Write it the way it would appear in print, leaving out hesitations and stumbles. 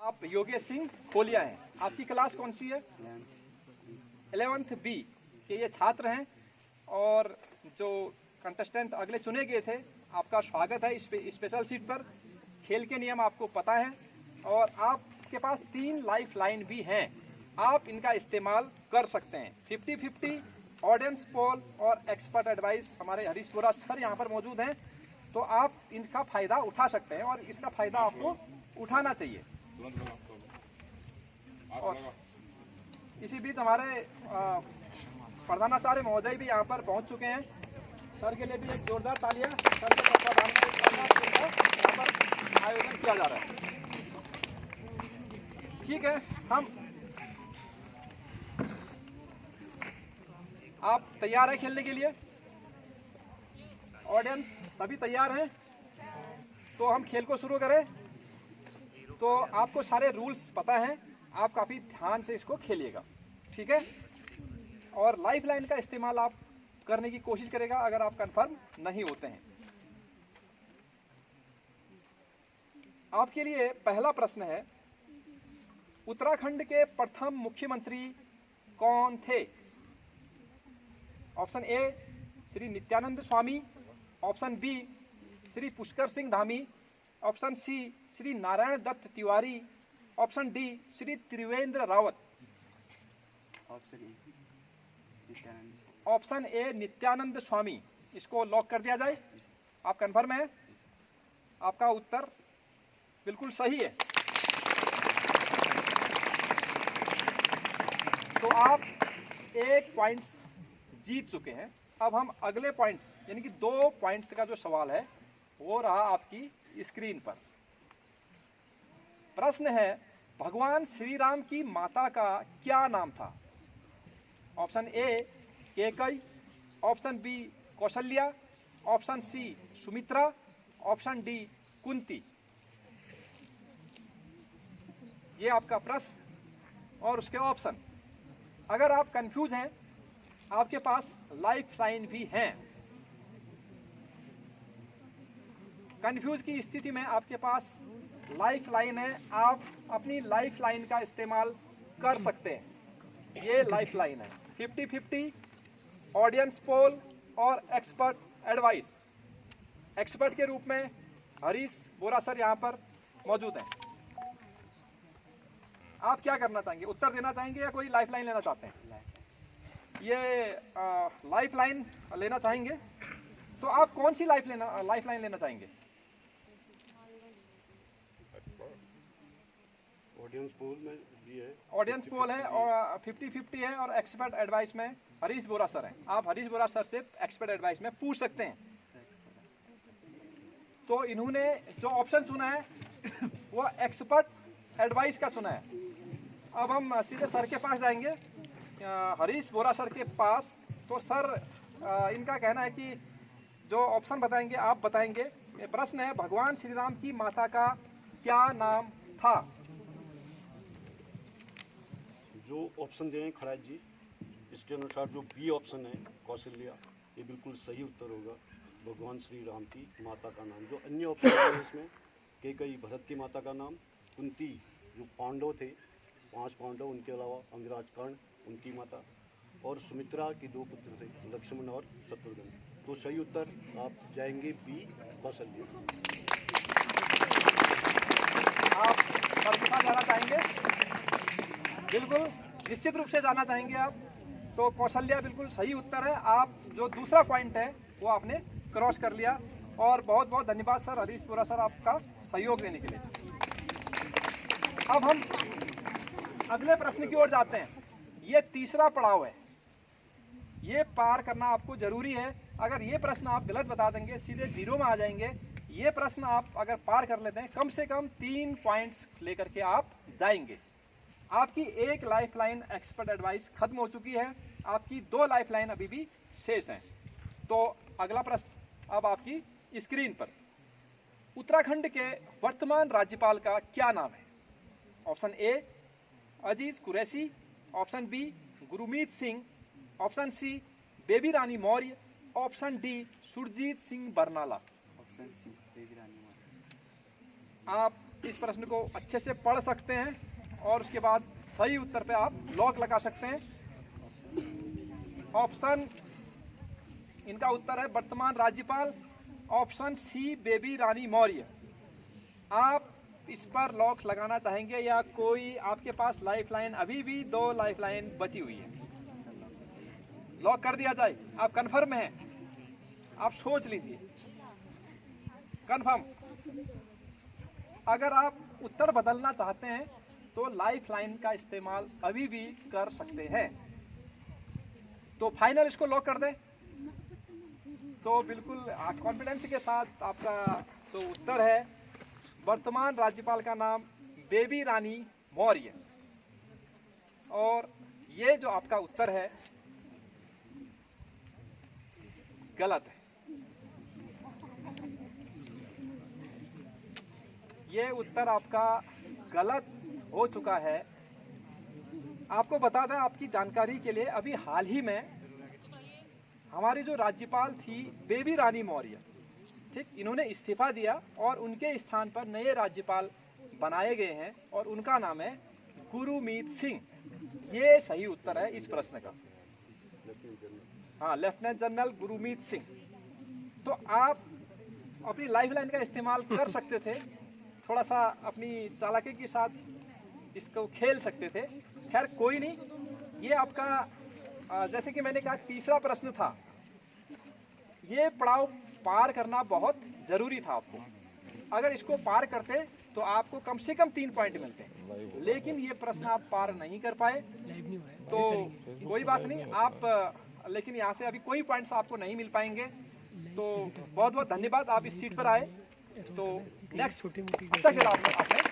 आप योगेश सिंह खोलिया हैं। आपकी क्लास कौन सी है? 11th बी के ये छात्र हैं और जो कंटेस्टेंट अगले चुने गए थे, आपका स्वागत है इस स्पेशल सीट पर। खेल के नियम आपको पता है और आपके पास 3 लाइफ लाइन भी हैं, आप इनका इस्तेमाल कर सकते हैं। 50-50 ऑडियंस पोल और एक्सपर्ट एडवाइस हमारे हरीश बोरा सर यहाँ पर मौजूद हैं, तो आप इनका फ़ायदा उठा सकते हैं और इसका फ़ायदा आपको उठाना चाहिए। और इसी बीच हमारे प्रधानाचार्य महोदय भी यहाँ पर पहुँच चुके हैं। सर के लिए भी एक जोरदार तालियां। सर के तत्वाधान में यहाँ पर आयोजन किया जा रहा है। ठीक है, आप तैयार हैं खेलने के लिए? ऑडियंस सभी तैयार हैं? तो हम खेल को शुरू करें। तो आपको सारे रूल्स पता हैं, आप काफ़ी ध्यान से इसको खेलिएगा, ठीक है? और लाइफ लाइन का इस्तेमाल आप करने की कोशिश करेगा अगर आप कंफर्म नहीं होते हैं। आपके लिए पहला प्रश्न है, उत्तराखंड के प्रथम मुख्यमंत्री कौन थे? Option A Shri Nityanand Swami, option B Shri Pushkar Singh Dhami, option C Shri Narayan Dutt Tiwari, option D Shri Trivendra Rawat. Option A Nityanand Swami, इसको लॉक कर दिया जाए। आप कंफर्म हैं? आपका उत्तर बिल्कुल सही है। तो आप 1 पॉइंट्स जीत चुके हैं। अब हम अगले पॉइंट्स यानी कि 2 पॉइंट्स का जो सवाल है वो रहा आपकी स्क्रीन पर। प्रश्न है, भगवान श्री राम की माता का क्या नाम था? Option A Kaikeyi, option B Kaushalya, option C Sumitra, option D Kunti. ये आपका प्रश्न और उसके ऑप्शन। अगर आप कंफ्यूज हैं, आपके पास लाइफ लाइन भी हैं। कंफ्यूज की स्थिति में आपके पास लाइफ लाइन है, आप अपनी लाइफ लाइन का इस्तेमाल कर सकते हैं। ये लाइफ लाइन है। 50-50 ऑडियंस पोल और एक्सपर्ट एडवाइस। एक्सपर्ट के रूप में हरीश बोरा सर यहाँ पर मौजूद हैं। आप क्या करना चाहेंगे? उत्तर देना चाहेंगे या कोई लाइफ लाइन लेना चाहते हैं? ये लाइफ लाइन लेना चाहेंगे, तो आप कौन सी लाइफ लाइन लेना चाहेंगे? ऑडियंस पोल में भी है। ऑडियंस पोल है और 50-50 है और एक्सपर्ट एडवाइस में हरीश बोरा सर हैं। आप हरीश बोरा सर से एक्सपर्ट एडवाइस में पूछ सकते हैं। तो इन्होंने जो ऑप्शन चुना है वो एक्सपर्ट एडवाइस का चुना है। अब हम सीधे सर के पास जाएंगे, हरीश बोरा सर के पास। तो सर इनका कहना है कि जो ऑप्शन बताएंगे आप बताएंगे। प्रश्न है, भगवान श्री राम की माता का क्या नाम था? जो ऑप्शन दिए हैं खराज जी, इसके अनुसार जो बी ऑप्शन है कौशल्या, ये बिल्कुल सही उत्तर होगा। भगवान श्री राम की माता का नाम। जो अन्य ऑप्शन है इसमें कैकेयी भरत की माता का नाम, कुंती जो पांडव थे 5 पांडव, उनके अलावा अंगराज कर्ण उनकी माता, और सुमित्रा की 2 पुत्र थे लक्ष्मण और शत्रुघ्न। तो सही उत्तर आप जाएंगे बी कौशल्या। आप सर के पास जाना चाहेंगे? बिल्कुल निश्चित रूप से जाना चाहेंगे आप। तो कौशल्या बिल्कुल सही उत्तर है। आप जो दूसरा पॉइंट है वो आपने क्रॉस कर लिया और बहुत बहुत धन्यवाद सर हरीश बोरा सर आपका सहयोग देने के लिए। अब हम अगले प्रश्न की ओर जाते हैं। ये तीसरा पड़ाव है, ये पार करना आपको जरूरी है। अगर ये प्रश्न आप गलत बता देंगे सीधे 0 में आ जाएंगे। ये प्रश्न आप अगर पार कर लेते हैं, कम से कम 3 पॉइंट्स लेकर के आप जाएंगे। आपकी 1 लाइफ लाइन एक्सपर्ट एडवाइस खत्म हो चुकी है, आपकी 2 लाइफ लाइन अभी भी शेष हैं। तो अगला प्रश्न अब आपकी स्क्रीन पर। उत्तराखंड के वर्तमान राज्यपाल का क्या नाम है? Option A Aziz Qureshi, option B Gurmeet Singh, option C Baby Rani Maurya, option D Surjit Singh Barnala. Option C Baby Rani Maurya. आप इस प्रश्न को अच्छे से पढ़ सकते हैं और उसके बाद सही उत्तर पे आप लॉक लगा सकते हैं। ऑप्शन इनका उत्तर है वर्तमान राज्यपाल। Option C Baby Rani Maurya. आप इस पर लॉक लगाना चाहेंगे या कोई आपके पास लाइफलाइन? अभी भी 2 लाइफलाइन बची हुई है। लॉक कर दिया जाए? आप कंफर्म हैं? आप सोच लीजिए। कंफर्म? अगर आप उत्तर बदलना चाहते हैं तो लाइफलाइन का इस्तेमाल अभी भी कर सकते हैं। तो फाइनल इसको लॉक कर दें। तो बिल्कुल कॉन्फिडेंस के साथ आपका जो उत्तर है, वर्तमान राज्यपाल का नाम बेबी रानी मौर्य। और ये जो आपका उत्तर है गलत है। ये उत्तर आपका गलत हो चुका है। आपको बता दें आपकी जानकारी के लिए, अभी हाल ही में हमारी जो राज्यपाल थी बेबी रानी मौर्य, ठीक, इन्होंने इस्तीफा दिया और उनके स्थान पर नए राज्यपाल बनाए गए हैं और उनका नाम है गुरमीत सिंह। ये सही उत्तर है इस प्रश्न का। हाँ, लेफ्टिनेंट जनरल गुरमीत सिंह। तो आप अपनी लाइफलाइन का इस्तेमाल कर सकते थे, थोड़ा सा अपनी चालाकी के साथ इसको खेल सकते थे। खैर कोई नहीं। ये आपका जैसे कि मैंने कहा तीसरा प्रश्न था, ये पड़ाव पार करना बहुत ज़रूरी था आपको। अगर इसको पार करते तो आपको कम से कम 3 पॉइंट मिलते हैं, लेकिन ये प्रश्न आप पार नहीं कर पाए। तो कोई बात नहीं, आप लेकिन यहाँ से अभी कोई पॉइंट्स आपको नहीं मिल पाएंगे। तो बहुत बहुत धन्यवाद, आप इस सीट पर आए। तो नेक्स्ट अच्छा खेला आपने।